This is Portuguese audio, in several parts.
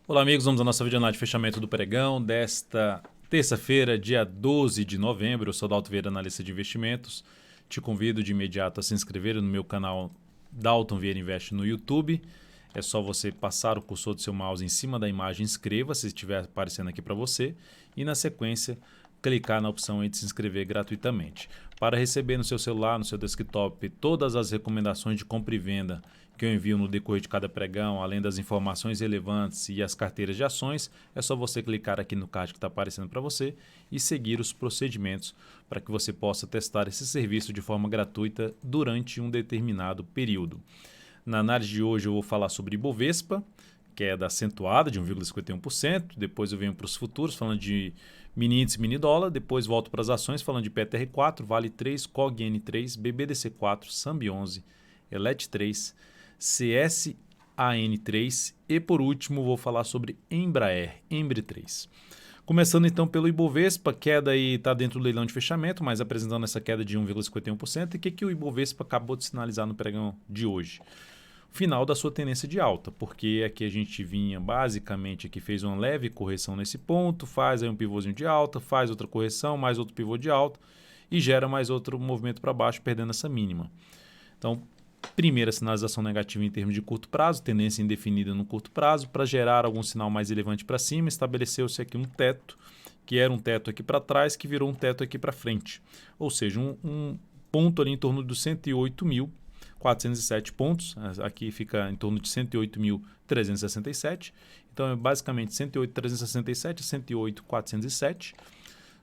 Olá, amigos. Vamos à nossa videoanálise de fechamento do pregão desta terça-feira, dia 12 de novembro. Eu sou Dalton Vieira, analista de investimentos. Te convido de imediato a se inscrever no meu canal Dalton Vieira Invest no YouTube. É só você passar o cursor do seu mouse em cima da imagem inscreva-se, se estiver aparecendo aqui para você. E na sequência, clicar na opção aí de se inscrever gratuitamente. Para receber no seu celular, no seu desktop, todas as recomendações de compra e venda que eu envio no decorrer de cada pregão, além das informações relevantes e as carteiras de ações, é só você clicar aqui no card que está aparecendo para você e seguir os procedimentos para que você possa testar esse serviço de forma gratuita durante um determinado período. Na análise de hoje eu vou falar sobre Ibovespa, queda acentuada de 1,51%, depois eu venho para os futuros falando de mini índice, mini dólar, depois volto para as ações falando de PTR4, Vale 3, COG-N3, BBDC4, SAMB 11, ELET 3, CSAN3 e por último vou falar sobre Embraer, Embri 3. Começando então pelo Ibovespa, queda aí está dentro do leilão de fechamento, mas apresentando essa queda de 1,51%. E o que o Ibovespa acabou de sinalizar no pregão de hoje? Final da sua tendência de alta, porque aqui a gente vinha basicamente, aqui fez uma leve correção nesse ponto, faz aí um pivôzinho de alta, faz outra correção, mais outro pivô de alta e gera mais outro movimento para baixo, perdendo essa mínima. Então, primeira sinalização negativa em termos de curto prazo, tendência indefinida no curto prazo, para gerar algum sinal mais relevante para cima, estabeleceu-se aqui um teto, que era um teto aqui para trás, que virou um teto aqui para frente. Ou seja, um ponto ali em torno dos 108.407 pontos, aqui fica em torno de 108.367, então é basicamente 108.367 a 108.407,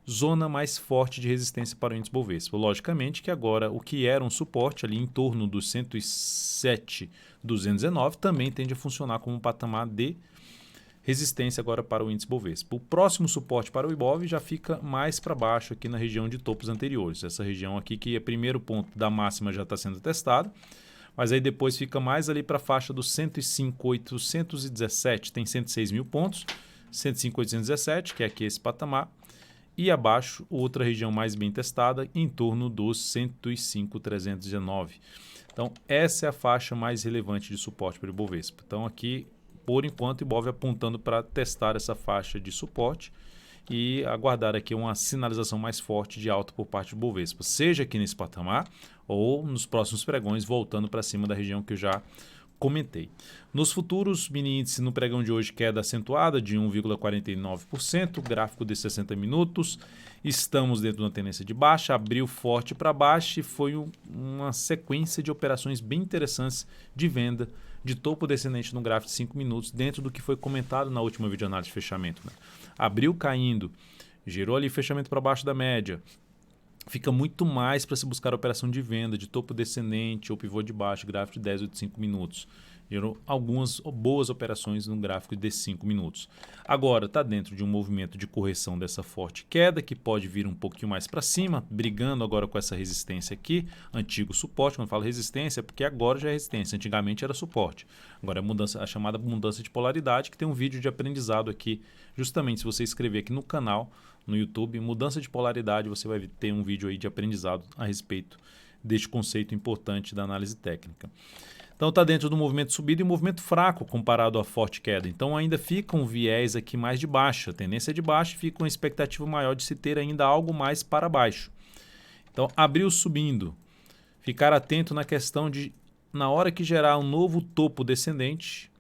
zona mais forte de resistência para o índice Bovespa. Logicamente que agora o que era um suporte ali em torno dos 107.219 também tende a funcionar como um patamar de resistência agora para o índice Bovespa. O próximo suporte para o Ibov já fica mais para baixo aqui na região de topos anteriores. Essa região aqui que é o primeiro ponto da máxima já está sendo testado, mas aí depois fica mais ali para a faixa dos 105.817, tem 106 mil pontos, 105.817, que é aqui esse patamar, e abaixo outra região mais bem testada em torno dos 105.319. Então essa é a faixa mais relevante de suporte para o Ibovespa. Então aqui, por enquanto, o Ibov apontando para testar essa faixa de suporte e aguardar aqui uma sinalização mais forte de alta por parte do Ibovespa, seja aqui nesse patamar ou nos próximos pregões voltando para cima da região que eu já comentei. Nos futuros, mini índice no pregão de hoje queda acentuada de 1,49%, gráfico de 60 minutos, estamos dentro de uma tendência de baixa, abriu forte para baixo e foi uma sequência de operações bem interessantes de venda de topo descendente no gráfico de 5 minutos, dentro do que foi comentado na última videoanálise de fechamento. Abriu caindo, gerou ali fechamento para baixo da média, fica muito mais para se buscar a operação de venda de topo descendente ou pivô de baixo, gráfico de 10 ou de 5 minutos. Gerou algumas boas operações no gráfico de 5 minutos. Agora está dentro de um movimento de correção dessa forte queda, que pode vir um pouquinho mais para cima, brigando agora com essa resistência aqui, antigo suporte. Quando eu falo resistência é porque agora já é resistência, antigamente era suporte. Agora é a chamada mudança de polaridade, que tem um vídeo de aprendizado aqui, justamente se você escrever aqui no canal, no YouTube, mudança de polaridade, você vai ter um vídeo aí de aprendizado a respeito deste conceito importante da análise técnica. Então está dentro do movimento subido e movimento fraco comparado à forte queda. Então ainda fica um viés aqui mais de baixa, a tendência é de baixa e fica uma expectativa maior de se ter ainda algo mais para baixo. Então abriu subindo, ficar atento na questão de, na hora que gerar um novo topo descendente,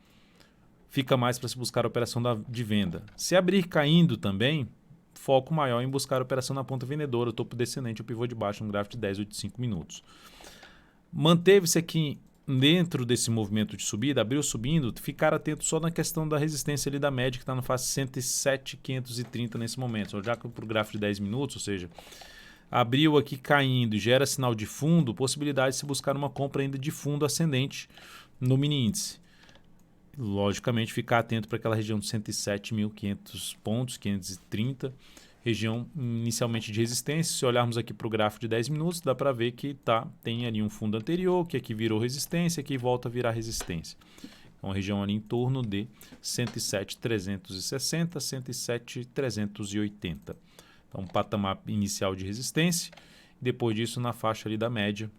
fica mais para se buscar a operação de venda. Se abrir caindo também, foco maior em buscar a operação na ponta vendedora, topo descendente, o pivô de baixo, no gráfico de 10 ou de 5 minutos. Manteve-se aqui dentro desse movimento de subida, abriu subindo, ficar atento só na questão da resistência ali da média, que está na faixa 107.530 nesse momento. Já que para o gráfico de 10 minutos, ou seja, abriu aqui caindo e gera sinal de fundo, possibilidade de se buscar uma compra ainda de fundo ascendente no mini índice. Logicamente, ficar atento para aquela região de 107.500 pontos, 530, região inicialmente de resistência. Se olharmos aqui para o gráfico de 10 minutos, dá para ver que tem ali um fundo anterior, que aqui virou resistência, que volta a virar resistência. Então, a região ali em torno de 107.360, 107.380. Então, um patamar inicial de resistência. Depois disso, na faixa ali da média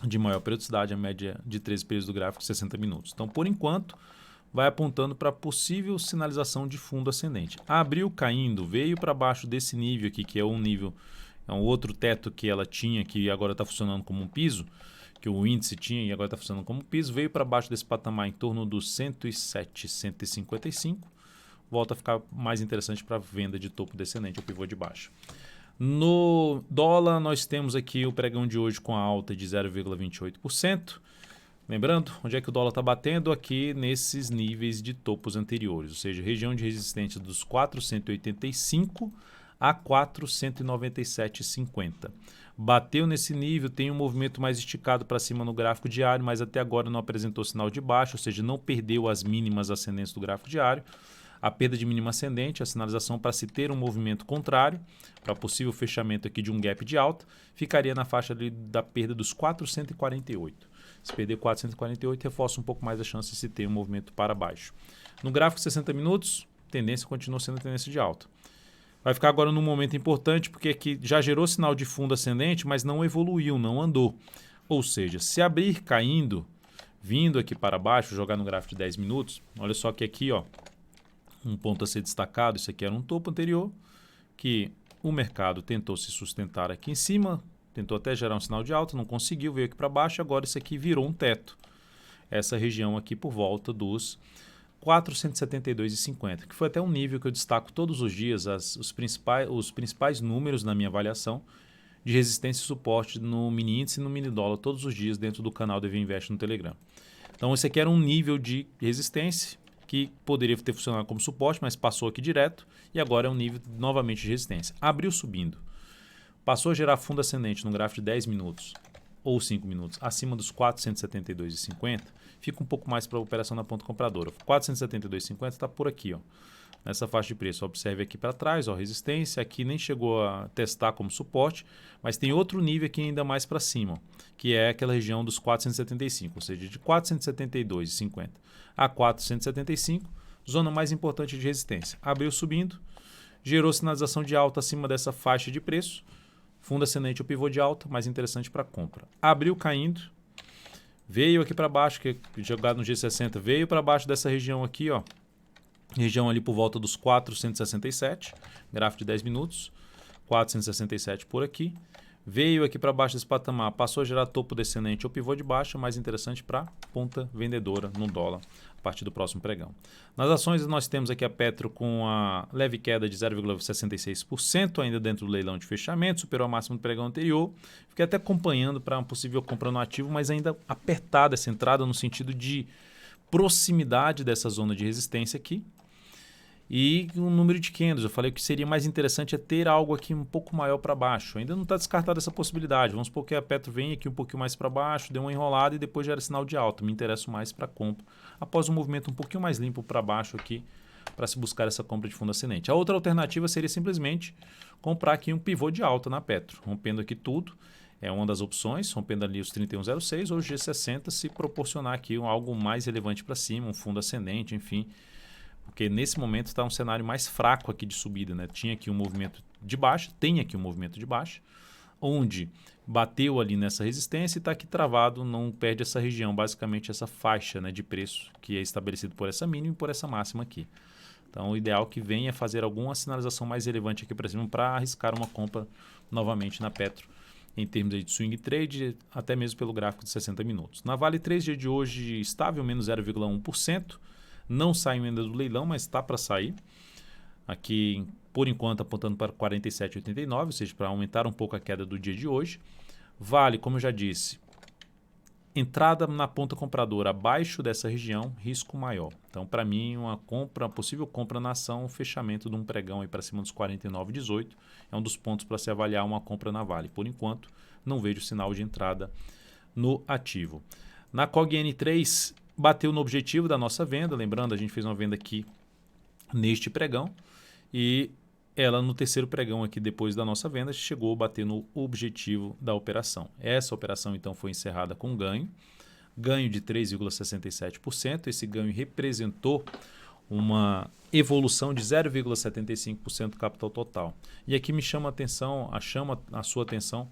de maior periodicidade, a média de 13 períodos do gráfico, 60 minutos. Então, por enquanto, vai apontando para possível sinalização de fundo ascendente. Abriu caindo, veio para baixo desse nível aqui, que é um nível, é um outro teto que ela tinha, que agora está funcionando como um piso, que o índice tinha e agora está funcionando como piso, veio para baixo desse patamar em torno dos 107, 155, volta a ficar mais interessante para venda de topo descendente, o pivô de baixo. No dólar, nós temos aqui o pregão de hoje com a alta de 0,28%. Lembrando, onde é que o dólar está batendo? Aqui nesses níveis de topos anteriores, ou seja, região de resistência dos 485 a 497,50. Bateu nesse nível, tem um movimento mais esticado para cima no gráfico diário, mas até agora não apresentou sinal de baixa, ou seja, não perdeu as mínimas ascendentes do gráfico diário. A perda de mínima ascendente, a sinalização para se ter um movimento contrário, para possível fechamento aqui de um gap de alta, ficaria na faixa da perda dos 448. Se perder 448, reforça um pouco mais a chance de se ter um movimento para baixo. No gráfico de 60 minutos, tendência continua sendo tendência de alta. Vai ficar agora num momento importante, porque aqui já gerou sinal de fundo ascendente, mas não evoluiu, não andou. Ou seja, se abrir caindo, vindo aqui para baixo, jogar no gráfico de 10 minutos, olha só que aqui, ó, um ponto a ser destacado, isso aqui era um topo anterior, que o mercado tentou se sustentar aqui em cima, tentou até gerar um sinal de alta, não conseguiu, veio aqui para baixo, agora isso aqui virou um teto. Essa região aqui por volta dos 472,50, que foi até um nível que eu destaco todos os dias, os principais números na minha avaliação de resistência e suporte no mini índice e no mini dólar todos os dias dentro do canal do EV Invest no Telegram. Então esse aqui era um nível de resistência que poderia ter funcionado como suporte, mas passou aqui direto e agora é um nível novamente de resistência. Abriu subindo. Passou a gerar fundo ascendente no gráfico de 10 minutos ou 5 minutos acima dos 472,50, fica um pouco mais para a operação na ponta compradora. 472,50 está por aqui, ó, nessa faixa de preço. Observe aqui para trás, ó, resistência, aqui nem chegou a testar como suporte, mas tem outro nível aqui ainda mais para cima, ó, que é aquela região dos 475, ou seja, de 472,50 a 475, zona mais importante de resistência. Abriu subindo, gerou sinalização de alta acima dessa faixa de preço, fundo ascendente ou pivô de alta, mais interessante para compra. Abriu caindo, veio aqui para baixo, que é jogado no G60, veio para baixo dessa região aqui, ó, região ali por volta dos 467, gráfico de 10 minutos, 467 por aqui. Veio aqui para baixo desse patamar, passou a gerar topo descendente ou pivô de baixa, mais interessante para ponta vendedora no dólar a partir do próximo pregão. Nas ações nós temos aqui a Petro com a leve queda de 0,66%, ainda dentro do leilão de fechamento, superou a máxima do pregão anterior. Fiquei até acompanhando para uma possível compra no ativo, mas ainda apertada essa entrada no sentido de proximidade dessa zona de resistência aqui. E o número de candles, eu falei que seria mais interessante é ter algo aqui um pouco maior para baixo. Ainda não está descartada essa possibilidade. Vamos supor que a Petro vem aqui um pouquinho mais para baixo, dê uma enrolada e depois gera sinal de alta. Me interesso mais para compra após um movimento um pouquinho mais limpo para baixo aqui, para se buscar essa compra de fundo ascendente. A outra alternativa seria simplesmente comprar aqui um pivô de alta na Petro, rompendo aqui tudo. É uma das opções, rompendo ali os 31,06 ou os G60, se proporcionar aqui algo mais relevante para cima, um fundo ascendente, enfim. Porque nesse momento está um cenário mais fraco aqui de subida, né? Tinha aqui um movimento de baixa, tem aqui um movimento de baixa, onde bateu ali nessa resistência e está aqui travado, não perde essa região, basicamente essa faixa, né, de preço que é estabelecido por essa mínima e por essa máxima aqui. Então o ideal que venha é fazer alguma sinalização mais relevante aqui para cima para arriscar uma compra novamente na Petro, em termos de swing trade, até mesmo pelo gráfico de 60 minutos. Na Vale 3, dia de hoje, estável, menos 0,1%. Não saiu ainda do leilão, mas está para sair. Aqui, por enquanto, apontando para 47,89, ou seja, para aumentar um pouco a queda do dia de hoje. Vale, como eu já disse, entrada na ponta compradora abaixo dessa região, risco maior. Então, para mim, uma possível compra na ação, fechamento de um pregão aí para cima dos 49,18 é um dos pontos para se avaliar uma compra na Vale. Por enquanto, não vejo sinal de entrada no ativo. Na COG-N3, bateu no objetivo da nossa venda, lembrando, a gente fez uma venda aqui neste pregão e ela no terceiro pregão aqui depois da nossa venda chegou a bater no objetivo da operação. Essa operação então foi encerrada com ganho de 3,67%, esse ganho representou uma evolução de 0,75% do capital total. E aqui me chama a sua atenção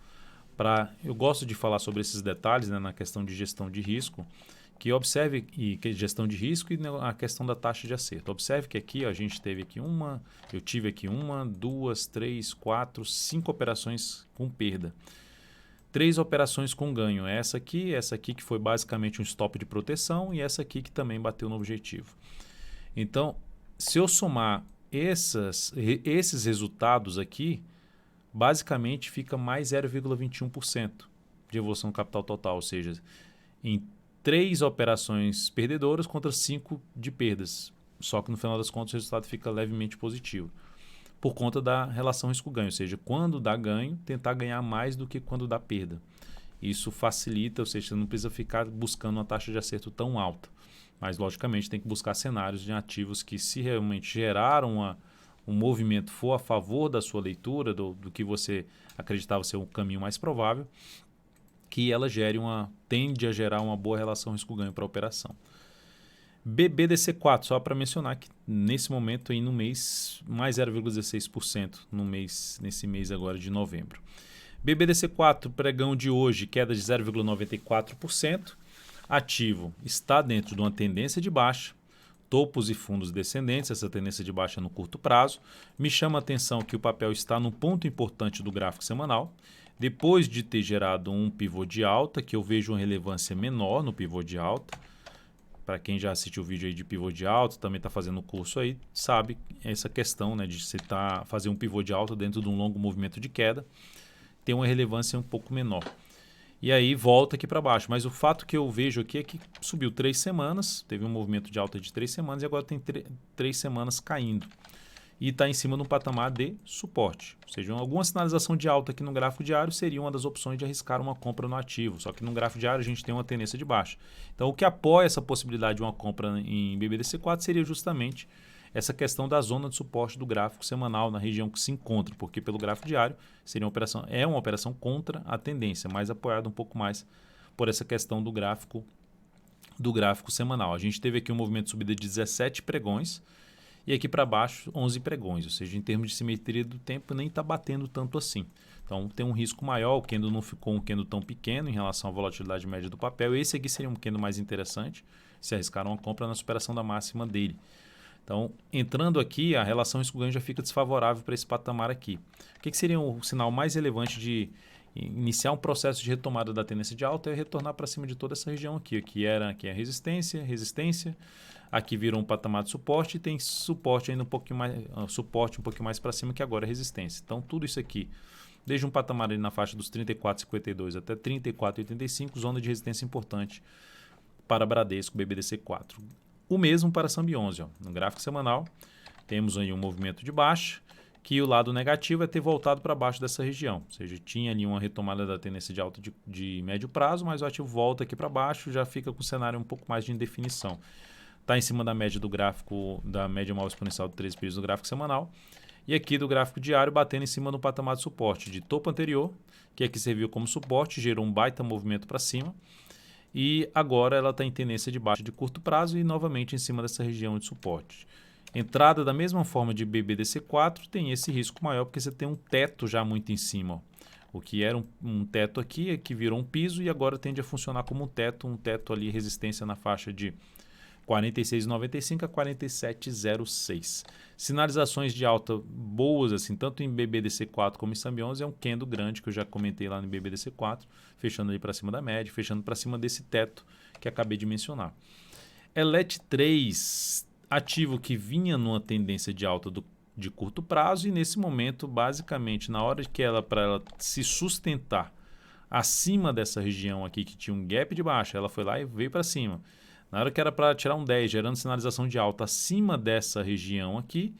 para, eu gosto de falar sobre esses detalhes, né, na questão de gestão de risco, que observe que gestão de risco e a questão da taxa de acerto. Observe que aqui ó, a gente teve aqui eu tive aqui 1, 2, 3, 4, 5 operações com perda. 3 operações com ganho. Essa aqui que foi basicamente um stop de proteção e essa aqui que também bateu no objetivo. Então, se eu somar esses resultados aqui, basicamente fica mais 0,21% de evolução do capital total, ou seja, em 3 operações perdedoras contra 5 de perdas. Só que no final das contas o resultado fica levemente positivo. Por conta da relação risco-ganho, ou seja, quando dá ganho, tentar ganhar mais do que quando dá perda. Isso facilita, ou seja, você não precisa ficar buscando uma taxa de acerto tão alta. Mas, logicamente, tem que buscar cenários de ativos que, se realmente geraram um movimento for a favor da sua leitura, do que você acreditava ser o caminho mais provável, que ela tende a gerar uma boa relação risco-ganho para a operação. BBDC4, só para mencionar que nesse momento aí no mês, mais 0,16% nesse mês agora de novembro. BBDC4, pregão de hoje, queda de 0,94%. Ativo está dentro de uma tendência de baixa, topos e fundos descendentes, essa tendência de baixa no curto prazo. Me chama a atenção que o papel está no ponto importante do gráfico semanal. Depois de ter gerado um pivô de alta, que eu vejo uma relevância menor no pivô de alta. Para quem já assistiu o vídeo aí de pivô de alta, também está fazendo o curso aí, sabe essa questão, né, de você fazer um pivô de alta dentro de um longo movimento de queda, tem uma relevância um pouco menor. E aí volta aqui para baixo. Mas o fato que eu vejo aqui é que subiu 3 semanas, teve um movimento de alta de 3 semanas e agora tem 3 semanas caindo. E está em cima de um patamar de suporte. Ou seja, alguma sinalização de alta aqui no gráfico diário seria uma das opções de arriscar uma compra no ativo. Só que no gráfico diário a gente tem uma tendência de baixa. Então o que apoia essa possibilidade de uma compra em BBDC4 seria justamente essa questão da zona de suporte do gráfico semanal na região que se encontra, porque pelo gráfico diário é uma operação contra a tendência, mas apoiada um pouco mais por essa questão do gráfico semanal. A gente teve aqui um movimento de subida de 17 pregões e aqui para baixo 11 pregões, ou seja, em termos de simetria do tempo nem está batendo tanto assim. Então tem um risco maior, o candle não ficou um candle tão pequeno em relação à volatilidade média do papel. Esse aqui seria um candle mais interessante se arriscar uma compra na superação da máxima dele. Então, entrando aqui, a relação risco-ganho já fica desfavorável para esse patamar aqui. O que seria um sinal mais relevante de iniciar um processo de retomada da tendência de alta? É retornar para cima de toda essa região aqui, que é resistência, aqui virou um patamar de suporte e tem suporte ainda um pouquinho mais para cima, que agora é resistência. Então, tudo isso aqui, desde um patamar ali na faixa dos 34,52 até 34,85, zona de resistência importante para Bradesco BBDC4. O mesmo para Symbiose. No gráfico semanal, temos aí um movimento de baixa, que o lado negativo é ter voltado para baixo dessa região. Ou seja, tinha ali uma retomada da tendência de alta de médio prazo, mas o ativo volta aqui para baixo, já fica com o cenário um pouco mais de indefinição. Está em cima da média do gráfico, da média móvel exponencial de 13 períodos do gráfico semanal. E aqui do gráfico diário, batendo em cima do patamar de suporte de topo anterior, que aqui serviu como suporte, gerou um baita movimento para cima. E agora ela está em tendência de baixa de curto prazo e novamente em cima dessa região de suporte. Entrada da mesma forma de BBDC4 tem esse risco maior porque você tem um teto já muito em cima. Ó. O que era um teto aqui, que virou um piso e agora tende a funcionar como um teto ali, resistência na faixa de 46,95 a 47,06. Sinalizações de alta boas, assim, tanto em BBDC4 como em Symbiose, é um candle grande que eu já comentei lá no BBDC4, fechando ali para cima da média, fechando para cima desse teto que acabei de mencionar. ELET3, ativo que vinha numa tendência de alta de curto prazo e nesse momento, basicamente, na hora que para ela se sustentar acima dessa região aqui que tinha um gap de baixa, ela foi lá e veio para cima. Na hora que era para tirar um 10, gerando sinalização de alta acima dessa região aqui,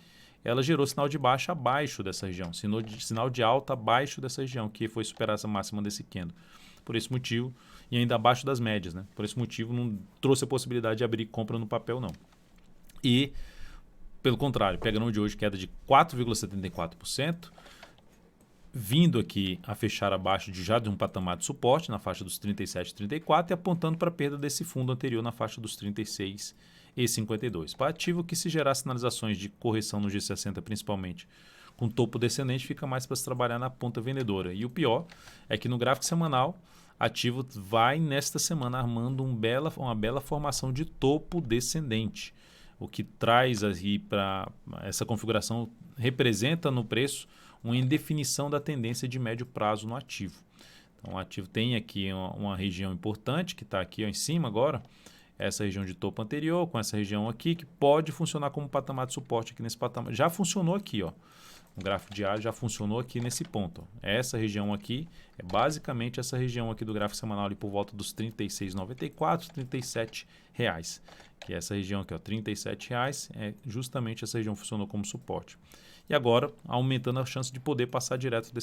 ela gerou sinal de baixa abaixo dessa região, sinal de alta abaixo dessa região, que foi superar essa máxima desse candle. Por esse motivo, e ainda abaixo das médias, né? Por esse motivo, não trouxe a possibilidade de abrir compra no papel, não. E, pelo contrário, pegando de hoje queda de 4,74%, vindo aqui a fechar abaixo já de um patamar de suporte na faixa dos 37,34 e apontando para a perda desse fundo anterior na faixa dos 36,52. Para ativo que se gerar sinalizações de correção no G60 principalmente com topo descendente, fica mais para se trabalhar na ponta vendedora. E o pior é que no gráfico semanal ativo vai nesta semana armando uma bela formação de topo descendente. O que traz aí para essa configuração representa no preço uma indefinição da tendência de médio prazo no ativo. Então, o ativo tem aqui uma região importante que está aqui ó, em cima agora, essa região de topo anterior com essa região aqui que pode funcionar como patamar de suporte aqui nesse patamar. Já funcionou aqui, ó. O gráfico diário já funcionou aqui nesse ponto. Ó. Essa região aqui é basicamente essa região aqui do gráfico semanal ali por volta dos R$ 36,94, R$ 37. Que é essa região aqui, ó, R$ 37, é justamente essa região que funcionou como suporte. E agora aumentando a chance de poder passar direto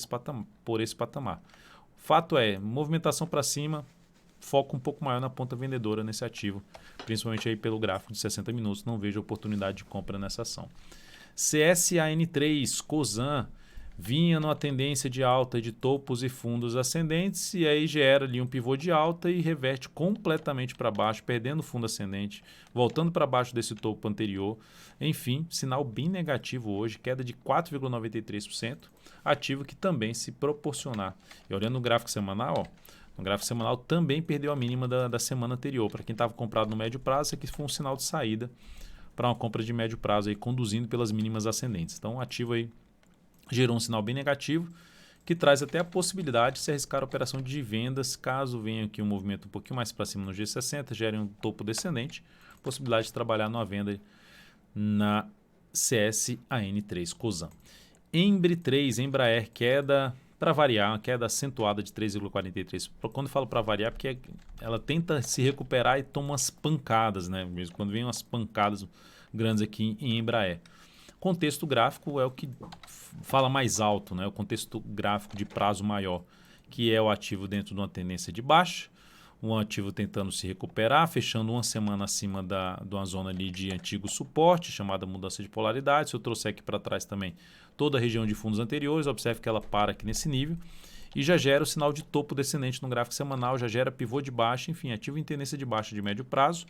por esse patamar. Fato é, movimentação para cima, foco um pouco maior na ponta vendedora nesse ativo, principalmente aí pelo gráfico de 60 minutos, não vejo oportunidade de compra nessa ação. CSAN3, Cosan, vinha numa tendência de alta de topos e fundos ascendentes e aí gera ali um pivô de alta e reverte completamente para baixo, perdendo o fundo ascendente, voltando para baixo desse topo anterior. Enfim, sinal bem negativo hoje, queda de 4,93%, ativo que também se proporcionar. E olhando no gráfico semanal, ó, no gráfico semanal também perdeu a mínima da semana anterior. Para quem estava comprado no médio prazo, aqui foi um sinal de saída para uma compra de médio prazo, aí, conduzindo pelas mínimas ascendentes. Então, o ativo aí gerou um sinal bem negativo, que traz até a possibilidade de se arriscar a operação de vendas, caso venha aqui um movimento um pouquinho mais para cima no G60, gere um topo descendente, possibilidade de trabalhar numa venda na CSAN3 Cosan. Embraer, queda para variar, uma queda acentuada de 3,43%. Quando eu falo para variar, porque ela tenta se recuperar e toma umas pancadas, né? Mesmo quando vem umas pancadas grandes aqui em Embraer. Contexto gráfico é o que fala mais alto, né? O contexto gráfico de prazo maior, que é o ativo dentro de uma tendência de baixa, um ativo tentando se recuperar, fechando uma semana acima de uma zona ali de antigo suporte, chamada mudança de polaridade. Se eu trouxer aqui para trás também toda a região de fundos anteriores, observe que ela para aqui nesse nível e já gera o sinal de topo descendente no gráfico semanal, já gera pivô de baixa, enfim, ativo em tendência de baixa de médio prazo,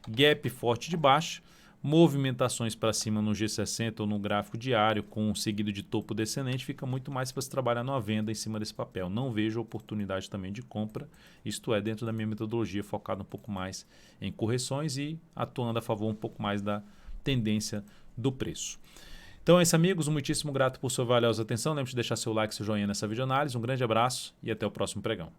gap forte de baixa, movimentações para cima no G60 ou no gráfico diário com um seguido de topo descendente, fica muito mais para se trabalhar numa venda em cima desse papel. Não vejo oportunidade também de compra, isto é, dentro da minha metodologia, focado um pouco mais em correções e atuando a favor um pouco mais da tendência do preço. Então é isso, amigos. Muitíssimo grato por sua valiosa atenção. Lembre-se de deixar seu like e seu joinha nessa videoanálise. Um grande abraço e até o próximo pregão.